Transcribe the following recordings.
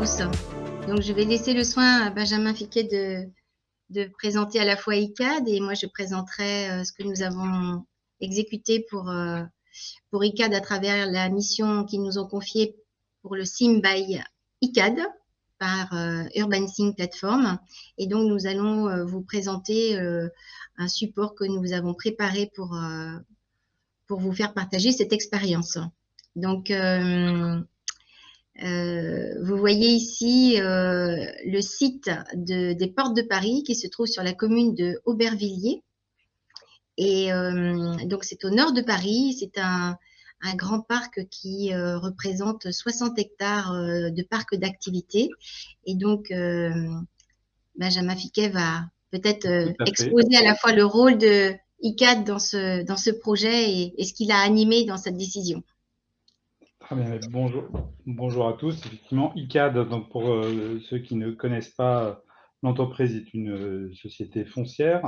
tous. Donc, je vais laisser le soin à Benjamin Fiquet de présenter à la fois ICAD et moi, je présenterai ce que nous avons exécuté pour ICAD à travers la mission qu'ils nous ont confiée pour le SIM by ICAD par UrbanSync Platform. Et donc, nous allons vous présenter un support que nous avons préparé pour vous faire partager cette expérience. Donc, vous voyez ici le site des Portes de Paris qui se trouve sur la commune de Aubervilliers. Et donc, c'est au nord de Paris. C'est un grand parc qui représente 60 hectares de parc d'activité. Et donc, Benjamin Fiquet va peut-être exposer à la fois le rôle de ICAD dans ce projet et ce qu'il a animé dans cette décision. Très bien, bonjour à tous. Effectivement, ICAD, donc pour ceux qui ne connaissent pas, l'entreprise est une société foncière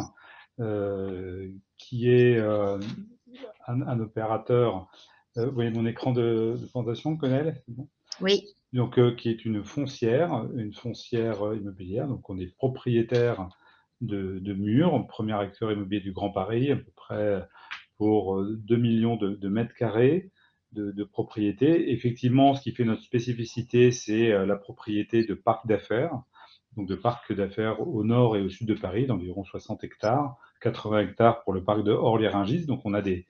qui est un opérateur. Vous voyez mon écran de présentation, Connell, c'est bon? Oui. Donc, qui est une foncière immobilière. Donc, on est propriétaire de murs, premier acteur immobilier du Grand Paris, à peu près pour 2 millions de mètres carrés de propriété. Effectivement, ce qui fait notre spécificité, c'est la propriété de parcs d'affaires, donc de parcs d'affaires au nord et au sud de Paris, d'environ 60 hectares, 80 hectares pour le parc de Orly-Rungis. Donc, on a des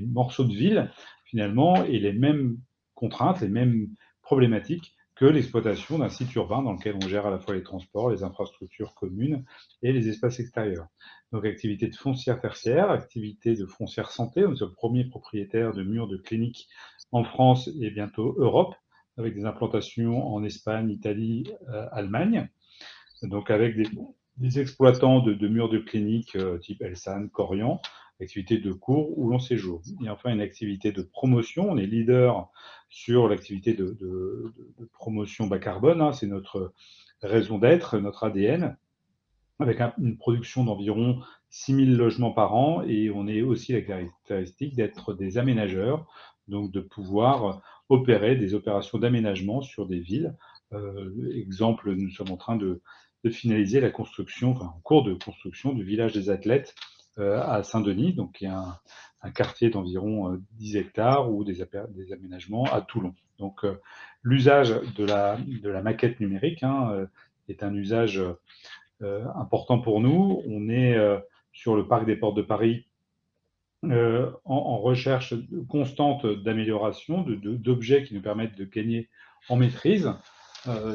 morceaux de ville, finalement, et les mêmes contraintes, les mêmes problématiques que l'exploitation d'un site urbain dans lequel on gère à la fois les transports, les infrastructures communes et les espaces extérieurs. Donc, activité de foncière tertiaire, activité de foncière santé. Nous sommes le premier propriétaire de murs de cliniques en France et bientôt Europe, avec des implantations en Espagne, Italie, Allemagne. Donc, avec des exploitants de murs de cliniques type Elsan, Corian, activité de cours ou long séjour. Et enfin, une activité de promotion. On est leader sur l'activité de promotion bas carbone. Hein. C'est notre raison d'être, notre ADN, avec une production d'environ 6000 logements par an. Et on est aussi la caractéristique d'être des aménageurs, donc de pouvoir opérer des opérations d'aménagement sur des villes. Exemple, nous sommes en train de finaliser la construction, en cours de construction du village des athlètes à Saint-Denis, donc qui est un quartier d'environ 10 hectares ou des aménagements à Toulon. Donc l'usage de la maquette numérique est un usage important pour nous. On est sur le parc des Portes de Paris en recherche constante d'amélioration, d'objets qui nous permettent de gagner en maîtrise.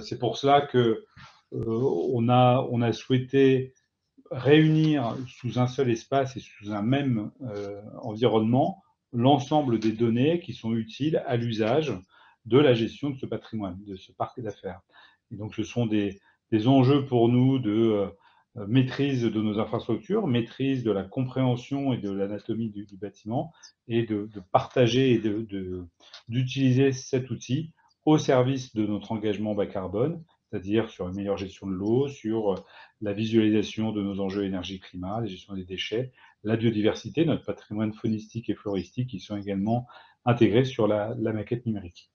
C'est pour cela que on a souhaité réunir sous un seul espace et sous un même environnement l'ensemble des données qui sont utiles à l'usage de la gestion de ce patrimoine, de ce parc d'affaires. Et donc, ce sont des enjeux pour nous de maîtrise de nos infrastructures, maîtrise de la compréhension et de l'anatomie du bâtiment, et de partager et d'utiliser cet outil au service de notre engagement bas carbone, c'est-à-dire sur une meilleure gestion de l'eau, sur la visualisation de nos enjeux énergie-climat, la gestion des déchets, la biodiversité, notre patrimoine faunistique et floristique qui sont également intégrés sur la maquette numérique.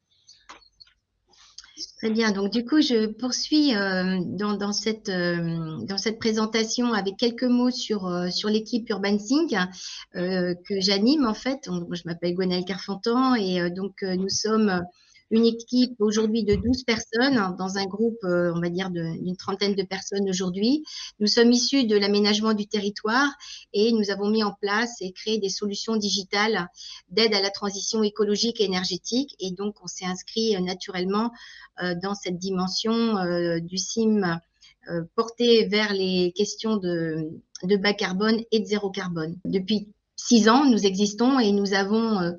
Très bien. Donc, du coup, je poursuis dans cette présentation avec quelques mots sur l'équipe UrbanSync que j'anime, en fait. Donc, je m'appelle Gwenaëlle Carfantan et donc, nous sommes une équipe aujourd'hui de 12 personnes dans un groupe, on va dire, d'une trentaine de personnes aujourd'hui. Nous sommes issus de l'aménagement du territoire et nous avons mis en place et créé des solutions digitales d'aide à la transition écologique et énergétique. Et donc, on s'est inscrit naturellement dans cette dimension du CIM porté vers les questions de bas carbone et de zéro carbone. Depuis 6 ans, nous existons et nous avons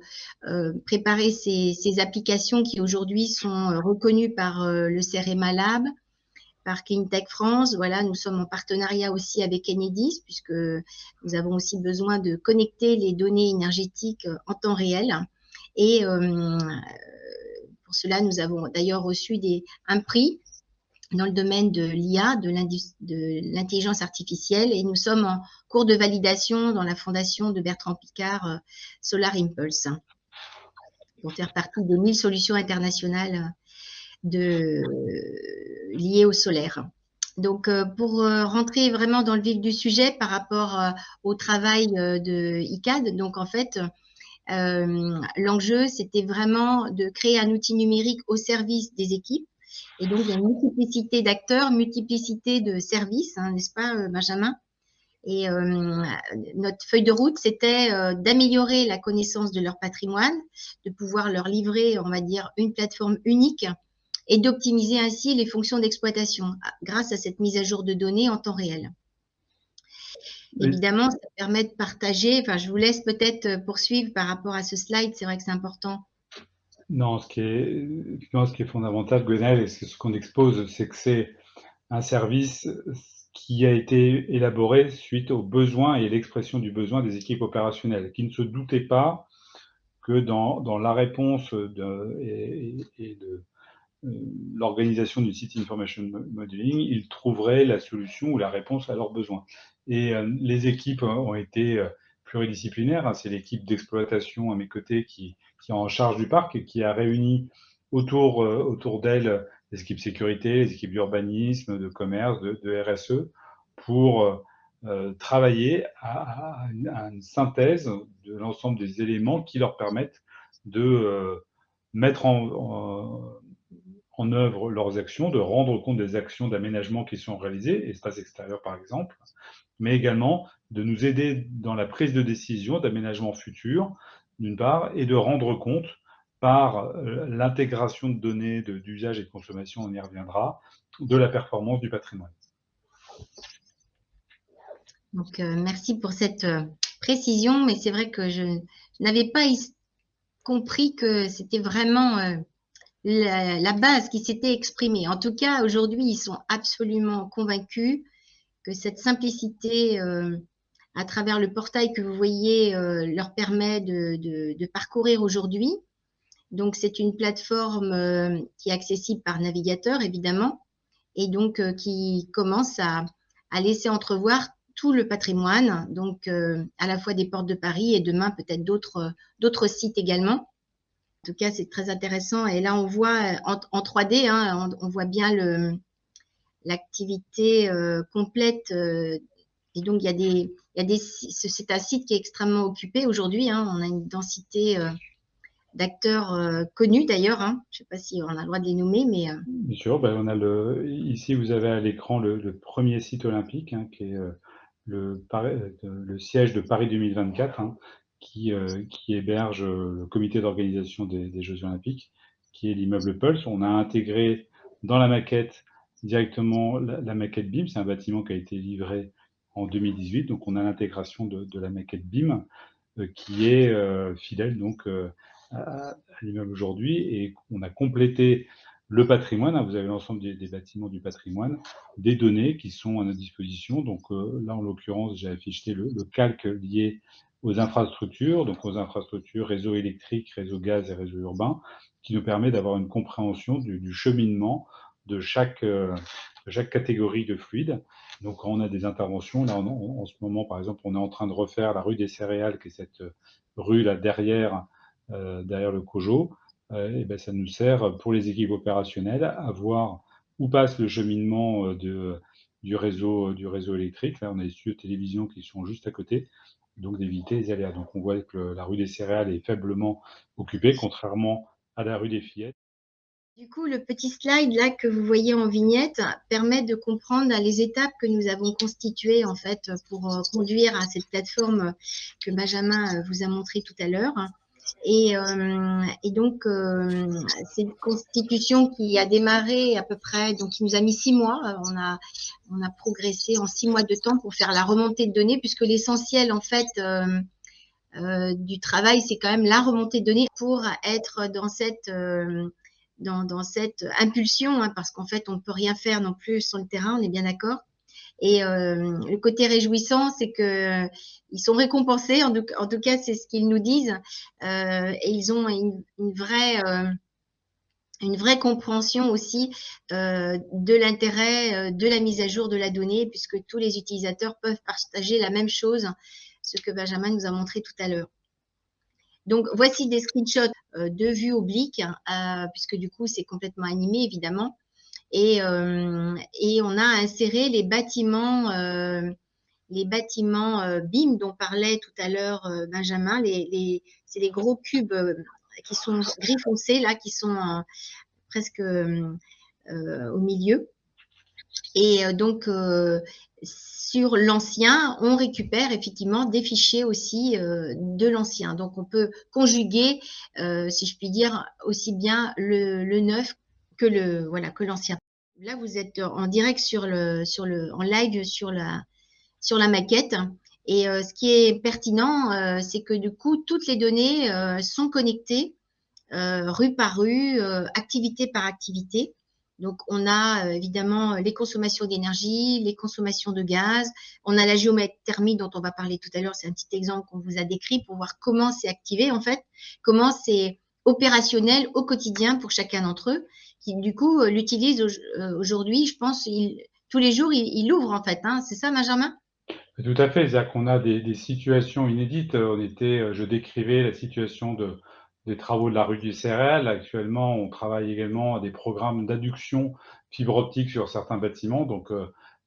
préparé ces applications qui aujourd'hui sont reconnues par le CEREMA Lab, par Cleantech France. Voilà, nous sommes en partenariat aussi avec Enedis puisque nous avons aussi besoin de connecter les données énergétiques en temps réel. Et pour cela, nous avons d'ailleurs reçu un prix dans le domaine de l'IA, de l'intelligence artificielle, et nous sommes en cours de validation dans la fondation de Bertrand Piccard, Solar Impulse, pour faire partie des 1000 solutions internationales liées au solaire. Donc, pour rentrer vraiment dans le vif du sujet par rapport au travail de ICAD, donc en fait, l'enjeu, c'était vraiment de créer un outil numérique au service des équipes. Et donc, il y a une multiplicité d'acteurs, multiplicité de services, hein, n'est-ce pas, Benjamin? Et notre feuille de route, c'était d'améliorer la connaissance de leur patrimoine, de pouvoir leur livrer, on va dire, une plateforme unique et d'optimiser ainsi les fonctions d'exploitation grâce à cette mise à jour de données en temps réel. Oui. Évidemment, ça permet de partager. Enfin, je vous laisse peut-être poursuivre par rapport à ce slide. C'est vrai que c'est important. Non, ce qui est fondamental, Gwenaëlle, et c'est ce qu'on expose, c'est que c'est un service qui a été élaboré suite aux besoins et l'expression du besoin des équipes opérationnelles, qui ne se doutaient pas que dans la réponse et de l'organisation du City Information Modeling, ils trouveraient la solution ou la réponse à leurs besoins. Et les équipes ont été pluridisciplinaires. Hein. C'est l'équipe d'exploitation à mes côtés qui est en charge du parc et qui a réuni autour d'elle les équipes sécurité, les équipes d'urbanisme, de commerce, de RSE, pour travailler à une synthèse de l'ensemble des éléments qui leur permettent de mettre en œuvre leurs actions, de rendre compte des actions d'aménagement qui sont réalisées, espace extérieur par exemple, mais également de nous aider dans la prise de décision d'aménagement futur, d'une part, et de rendre compte par l'intégration de données d'usage et de consommation, on y reviendra, de la performance du patrimoine. Donc, merci pour cette précision, mais c'est vrai que je n'avais pas compris que c'était vraiment la base qui s'était exprimée. En tout cas, aujourd'hui, ils sont absolument convaincus que cette simplicité à travers le portail que vous voyez leur permet de parcourir aujourd'hui. Donc, c'est une plateforme qui est accessible par navigateur, évidemment, et donc qui commence à laisser entrevoir tout le patrimoine, donc à la fois des portes de Paris et demain peut-être d'autres sites également. En tout cas, c'est très intéressant. Et là, on voit en 3D, hein, on voit bien l'activité complète. Et donc, c'est un site qui est extrêmement occupé aujourd'hui. Hein. On a une densité d'acteurs connus d'ailleurs. Hein. Je ne sais pas si on a le droit de les nommer, mais bien sûr. Ben, on a ici, vous avez à l'écran le premier site olympique, hein, qui est le siège de Paris 2024, hein, qui héberge le comité d'organisation des Jeux Olympiques, qui est l'immeuble Pulse. On a intégré dans la maquette directement la maquette BIM. C'est un bâtiment qui a été livré en 2018, donc on a l'intégration de la maquette BIM qui est fidèle donc à l'immeuble aujourd'hui, et on a complété le patrimoine. Hein, vous avez l'ensemble des bâtiments du patrimoine, des données qui sont à notre disposition. Donc là, en l'occurrence, j'ai affiché le calque lié aux infrastructures, donc aux infrastructures réseau électrique, réseau gaz et réseau urbain, qui nous permet d'avoir une compréhension du cheminement de chaque catégorie de fluide. Donc quand on a des interventions, là en ce moment par exemple, on est en train de refaire la rue des Céréales, qui est cette rue là derrière le COJO. Et ben, ça nous sert pour les équipes opérationnelles à voir où passe le cheminement du réseau électrique. Là, on a les studios de télévision qui sont juste à côté, donc d'éviter les aléas. Donc on voit que la rue des Céréales est faiblement occupée, contrairement à la rue des Fillettes. Du coup, le petit slide là que vous voyez en vignette permet de comprendre les étapes que nous avons constituées en fait pour conduire à cette plateforme que Benjamin vous a montré tout à l'heure. Et donc, c'est une constitution qui a démarré à peu près, donc qui nous a mis 6 mois. On a progressé en 6 mois de temps pour faire la remontée de données, puisque l'essentiel en fait du travail, c'est quand même la remontée de données pour être dans cette impulsion, hein, parce qu'en fait, on ne peut rien faire non plus sur le terrain, on est bien d'accord. Et le côté réjouissant, c'est que ils sont récompensés, en tout cas, c'est ce qu'ils nous disent, et ils ont une vraie compréhension aussi de l'intérêt de la mise à jour de la donnée, puisque tous les utilisateurs peuvent partager la même chose, ce que Benjamin nous a montré tout à l'heure. Donc, voici des screenshots de vue oblique, puisque du coup, c'est complètement animé, évidemment. Et on a inséré les bâtiments BIM dont parlait tout à l'heure Benjamin. C'est les gros cubes qui sont gris foncé, là, qui sont presque au milieu. Et donc, sur l'ancien, on récupère effectivement des fichiers aussi de l'ancien. Donc, on peut conjuguer, si je puis dire, aussi bien le neuf que l'ancien. Là, vous êtes en direct en live sur la maquette. Et ce qui est pertinent, c'est que du coup, toutes les données sont connectées rue par rue, activité par activité. Donc, on a évidemment les consommations d'énergie, les consommations de gaz. On a la géothermie dont on va parler tout à l'heure. C'est un petit exemple qu'on vous a décrit pour voir comment c'est activé, en fait, comment c'est opérationnel au quotidien pour chacun d'entre eux, qui du coup l'utilisent aujourd'hui. Je pense tous les jours, il l'ouvrent, en fait. Hein. C'est ça, Benjamin? Tout à fait, c'est-à-dire qu'on a des situations inédites. Je décrivais la situation des travaux de la rue du Céréal. Actuellement, on travaille également à des programmes d'adduction fibre optique sur certains bâtiments. Donc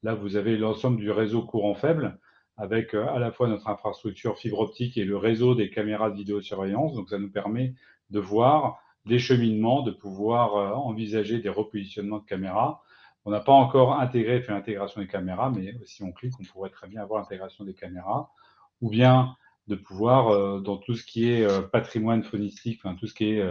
là, vous avez l'ensemble du réseau courant faible avec à la fois notre infrastructure fibre optique et le réseau des caméras de vidéosurveillance. Donc ça nous permet de voir des cheminements, de pouvoir envisager des repositionnements de caméras. On n'a pas encore fait l'intégration des caméras, mais si on clique, on pourrait très bien avoir l'intégration des caméras, ou bien de pouvoir, dans tout ce qui est patrimoine faunistique, enfin, tout ce qui est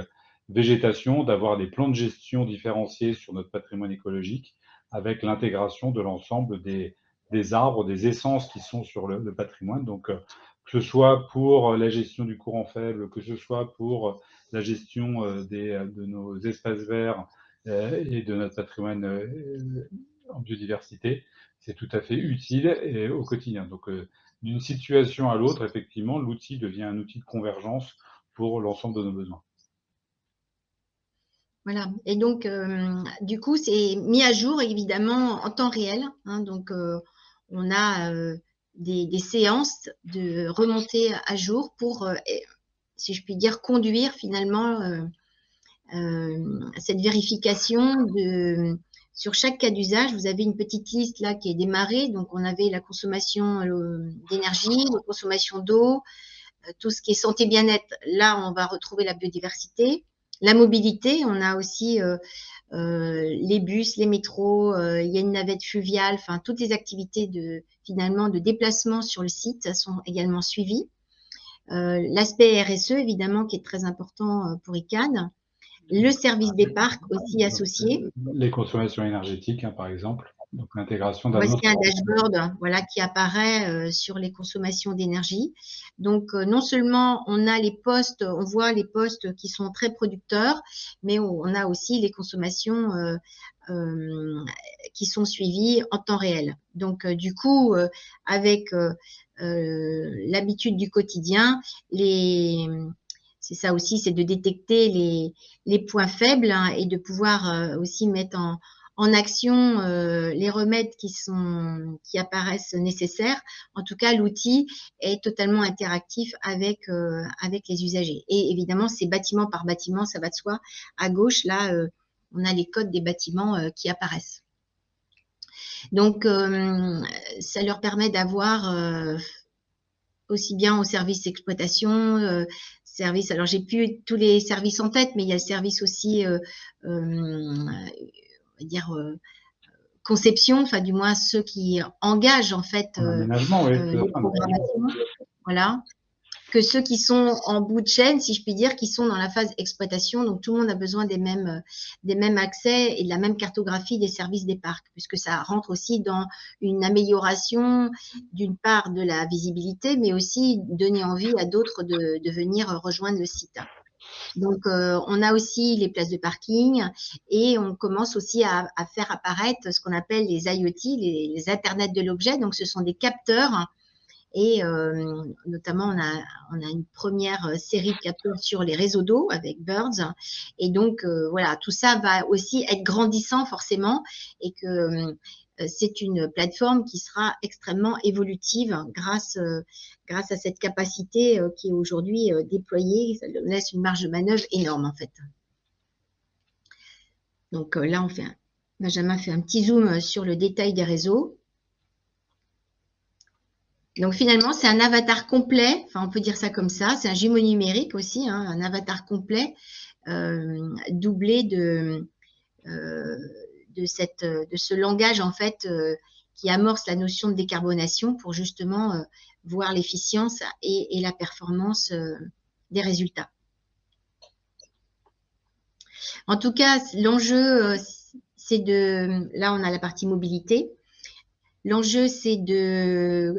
végétation, d'avoir des plans de gestion différenciés sur notre patrimoine écologique, avec l'intégration de l'ensemble des arbres, des essences qui sont sur le patrimoine. Donc, que ce soit pour la gestion du courant faible, que ce soit pour la gestion de nos espaces verts, et de notre patrimoine en biodiversité, c'est tout à fait utile au quotidien. Donc, d'une situation à l'autre, effectivement, l'outil devient un outil de convergence pour l'ensemble de nos besoins. Voilà. Et donc, du coup, c'est mis à jour, évidemment, en temps réel. Hein. Donc, on a des séances de remontée à jour pour, si je puis dire, conduire finalement cette vérification sur chaque cas d'usage. Vous avez une petite liste là qui est démarrée. Donc, on avait la consommation d'énergie, la consommation d'eau, tout ce qui est santé bien-être. Là, on va retrouver la biodiversité. La mobilité, on a aussi les bus, les métros, il y a une navette fluviale, enfin toutes les activités finalement de déplacement sur le site sont également suivies. L'aspect RSE évidemment qui est très important pour ICANN. Le service des parcs aussi associé. Les consommations énergétiques, hein, par exemple. Donc l'intégration d'un Voici autre. un dashboard voilà, qui apparaît sur les consommations d'énergie. Donc, non seulement on a les postes, on voit les postes qui sont très producteurs, mais on a aussi les consommations qui sont suivies en temps réel. Donc, du coup, avec l'habitude du quotidien, c'est ça aussi, c'est de détecter les points faibles hein, et de pouvoir aussi mettre en action les remèdes qui apparaissent nécessaires. En tout cas, l'outil est totalement interactif avec les usagers. Et évidemment, c'est bâtiment par bâtiment, ça va de soi. À gauche, là, on a les codes des bâtiments qui apparaissent. Donc, ça leur permet d'avoir aussi bien au service d'exploitation, service. Alors, j'ai plus tous les services en tête, mais il y a le service aussi, on va dire conception, enfin du moins ceux qui engagent en fait L'aménagement, oui. les programmations, voilà, que ceux qui sont en bout de chaîne, si je puis dire, qui sont dans la phase exploitation. Donc tout le monde a besoin des mêmes accès et de la même cartographie des services des parcs, puisque ça rentre aussi dans une amélioration d'une part de la visibilité, mais aussi donner envie à d'autres de venir rejoindre le site. Donc, on a aussi les places de parking et on commence aussi à faire apparaître ce qu'on appelle les IoT, les Internet de l'objet. Donc, ce sont des capteurs et notamment, on a une première série de capteurs sur les réseaux d'eau avec Birds. Et donc, voilà, tout ça va aussi être grandissant forcément et que c'est une plateforme qui sera extrêmement évolutive grâce à cette capacité qui est aujourd'hui déployée. Ça laisse une marge de manœuvre énorme en fait. Donc là, Benjamin fait un petit zoom sur le détail des réseaux. Donc finalement, c'est un avatar complet, enfin on peut dire ça comme ça, c'est un jumeau numérique aussi, hein, un avatar complet doublé de ce langage en fait qui amorce la notion de décarbonation pour justement voir l'efficience et la performance des résultats. En tout cas, l'enjeu, c'est là on a la partie mobilité. L'enjeu, c'est de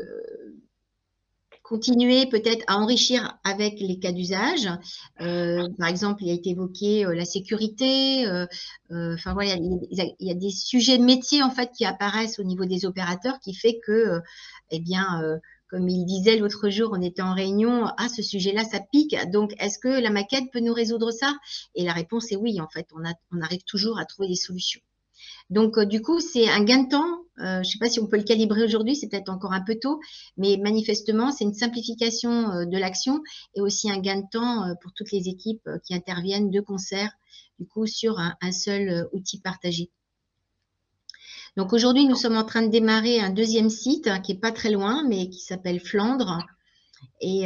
continuer peut-être à enrichir avec les cas d'usage. Par exemple, il a été évoqué la sécurité. Enfin voilà, il y a des sujets métiers en fait qui apparaissent au niveau des opérateurs qui fait que, eh bien, comme il disait l'autre jour, on était en réunion, ah ce sujet-là, ça pique. Donc, est-ce que la maquette peut nous résoudre ça? Et la réponse est oui. En fait, on arrive toujours à trouver des solutions. Donc, du coup, c'est un gain de temps. Je ne sais pas si on peut le calibrer aujourd'hui, c'est peut-être encore un peu tôt, mais manifestement, c'est une simplification de l'action et aussi un gain de temps pour toutes les équipes qui interviennent de concert, du coup, sur un seul outil partagé. Donc, aujourd'hui, nous sommes en train de démarrer un deuxième site qui n'est pas très loin, mais qui s'appelle Flandre. Et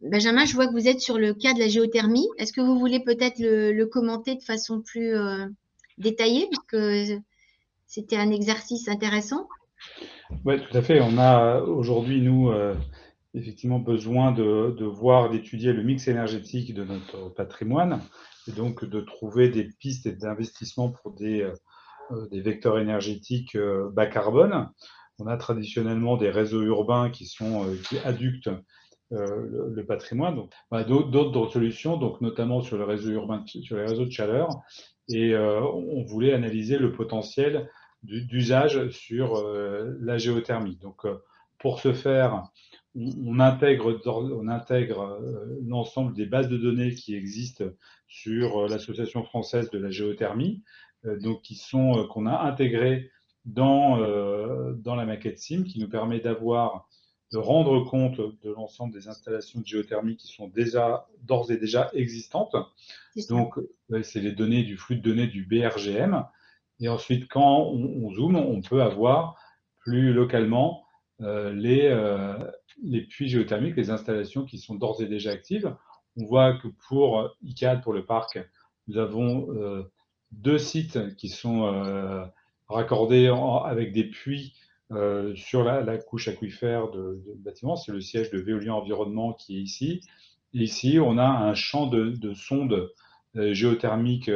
Benjamin, je vois que vous êtes sur le cas de la géothermie. Est-ce que vous voulez peut-être le commenter de façon plus détaillée, puisque c'était un exercice intéressant? Oui, tout à fait. On a aujourd'hui, nous, effectivement besoin de voir, d'étudier le mix énergétique de notre patrimoine et donc de trouver des pistes d'investissement pour des vecteurs énergétiques bas carbone. On a traditionnellement des réseaux urbains qui adductent le patrimoine. Donc, d'autres solutions, donc notamment sur le réseau urbain, sur les réseaux de chaleur, et on voulait analyser le potentiel d'usage sur la géothermie. Donc, pour ce faire, on intègre l'ensemble des bases de données qui existent sur l'Association française de la géothermie, donc qu'on a intégrées dans la maquette SIM, qui nous permet de rendre compte de l'ensemble des installations de géothermie qui sont d'ores et déjà existantes. Donc, c'est les données du flux de données du BRGM. Et ensuite, quand on zoome, on peut avoir plus localement les puits géothermiques, les installations qui sont d'ores et déjà actives. On voit que pour ICAD, pour le parc, nous avons 2 sites qui sont raccordés avec des puits sur la couche aquifère du bâtiment. C'est le siège de Veolia Environnement qui est ici. Et ici, on a un champ de sondes géothermiques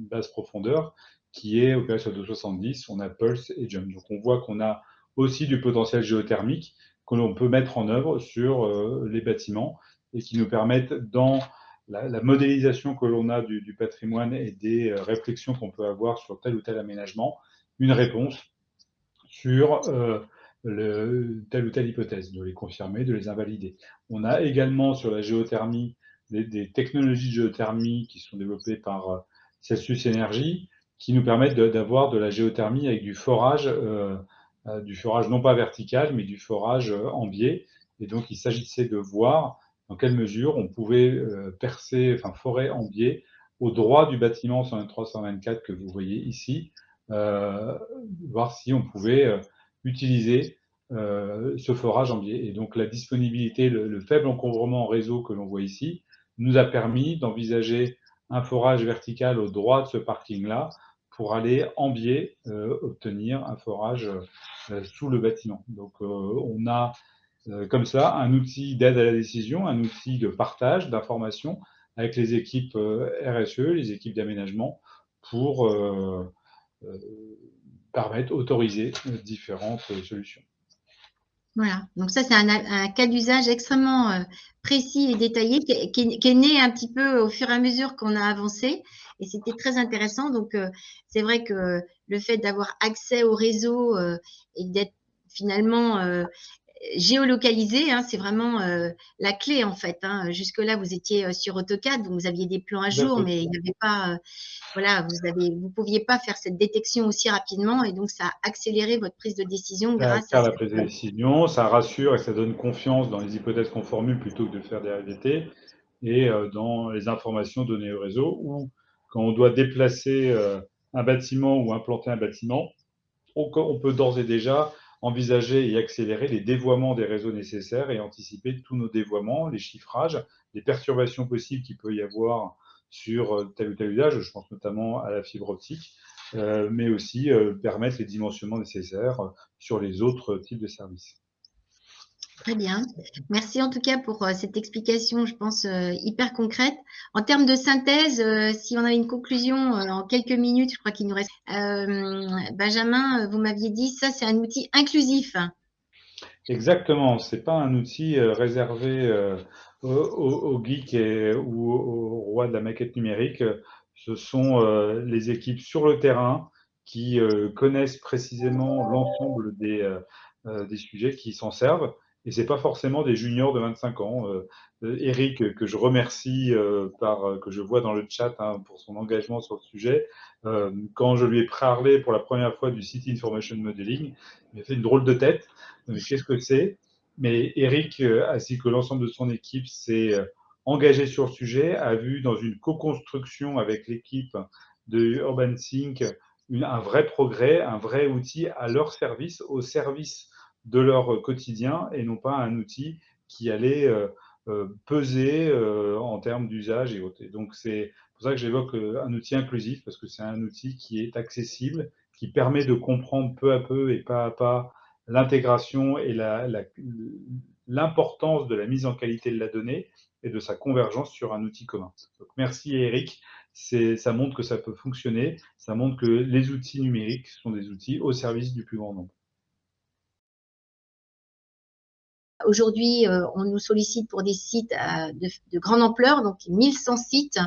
basse profondeur qui est opéré sur 270. On a Pulse et Jump. Donc, on voit qu'on a aussi du potentiel géothermique que l'on peut mettre en œuvre sur les bâtiments et qui nous permettent, dans la modélisation que l'on a du patrimoine et des réflexions qu'on peut avoir sur tel ou tel aménagement, une réponse sur telle ou telle hypothèse, de les confirmer, de les invalider. On a également sur la géothermie des technologies de géothermie qui sont développées par Celsius Energy, qui nous permettent d'avoir de la géothermie avec du forage non pas vertical, mais du forage en biais. Et donc, il s'agissait de voir dans quelle mesure on pouvait forer en biais au droit du bâtiment 123-124 que vous voyez ici, voir si on pouvait utiliser ce forage en biais. Et donc, la disponibilité, le faible encombrement en réseau que l'on voit ici, nous a permis d'envisager un forage vertical au droit de ce parking-là pour aller en biais obtenir un forage sous le bâtiment. Donc, on a comme ça un outil d'aide à la décision, un outil de partage d'informations avec les équipes RSE, les équipes d'aménagement, pour permettre, autoriser différentes solutions. Voilà, donc ça c'est un cas d'usage extrêmement précis et détaillé qui est né un petit peu au fur et à mesure qu'on a avancé et c'était très intéressant. Donc c'est vrai que le fait d'avoir accès au réseau et d'être finalement géolocaliser, hein, c'est vraiment la clé en fait. Hein. Jusque-là, vous étiez sur AutoCAD, donc vous aviez des plans à jour, mais il n'y avait pas, voilà, vous pouviez pas faire cette détection aussi rapidement, et donc ça a accéléré votre prise de décision Ça grâce à accélère la cette. prise de décision, ça rassure et ça donne confiance dans les hypothèses qu'on formule plutôt que de faire des RDT, et dans les informations données au réseau, ou quand on doit déplacer un bâtiment ou implanter un bâtiment, on peut d'ores et déjà envisager et accélérer les dévoiements des réseaux nécessaires et anticiper tous nos dévoiements, les chiffrages, les perturbations possibles qu'il peut y avoir sur tel ou tel usage, je pense notamment à la fibre optique, mais aussi permettre les dimensionnements nécessaires sur les autres types de services. Très bien. Merci en tout cas pour cette explication, je pense, hyper concrète. En termes de synthèse, si on avait une conclusion en quelques minutes, je crois qu'il nous reste. Benjamin, vous m'aviez dit, ça c'est un outil inclusif. Exactement, c'est pas un outil réservé aux geeks ou aux rois de la maquette numérique. Ce sont les équipes sur le terrain qui connaissent précisément l'ensemble des sujets qui s'en servent. Et c'est pas forcément des juniors de 25 ans. Eric, que je remercie que je vois dans le chat hein, pour son engagement sur le sujet, quand je lui ai parlé pour la première fois du City Information Modeling, il m'a fait une drôle de tête. Mais qu'est-ce que c'est? Mais Eric, ainsi que l'ensemble de son équipe, s'est engagé sur le sujet, a vu dans une co-construction avec l'équipe de Urban Sync un vrai progrès, un vrai outil à leur service, au service de leur quotidien, et non pas un outil qui allait peser en termes d'usage et autres. Et donc c'est pour ça que j'évoque un outil inclusif, parce que c'est un outil qui est accessible, qui permet de comprendre peu à peu et pas à pas l'intégration et l'importance de la mise en qualité de la donnée et de sa convergence sur un outil commun. Donc, merci Eric, ça montre que ça peut fonctionner, ça montre que les outils numériques sont des outils au service du plus grand nombre. Aujourd'hui, on nous sollicite pour des sites de grande ampleur, donc 1100 sites,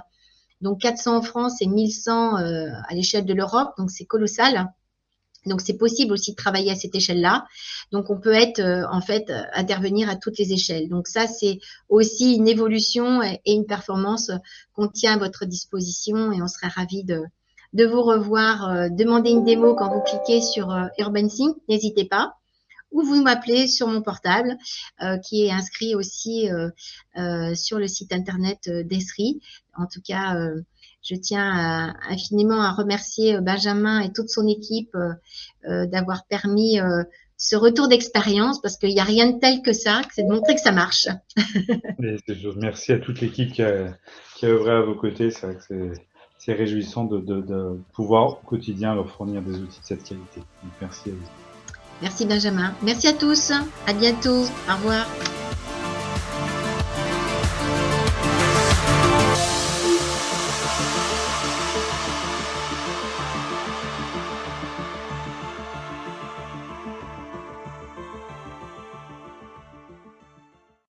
donc 400 en France et 1100 à l'échelle de l'Europe, donc c'est colossal. Donc, c'est possible aussi de travailler à cette échelle-là. Donc, on peut être, en fait, intervenir à toutes les échelles. Donc, ça, c'est aussi une évolution et une performance qu'on tient à votre disposition, et on serait ravis de vous revoir. Demander une démo quand vous cliquez sur Urban Sync, n'hésitez pas. Ou vous m'appelez sur mon portable, qui est inscrit aussi sur le site internet d'Esri. En tout cas, je tiens infiniment à remercier Benjamin et toute son équipe d'avoir permis ce retour d'expérience, parce qu'il n'y a rien de tel que ça, c'est de montrer que ça marche. Merci à toute l'équipe qui a œuvré à vos côtés. C'est vrai que c'est réjouissant de pouvoir au quotidien leur fournir des outils de cette qualité. Donc, merci à vous. Merci Benjamin. Merci à tous. À bientôt. Au revoir.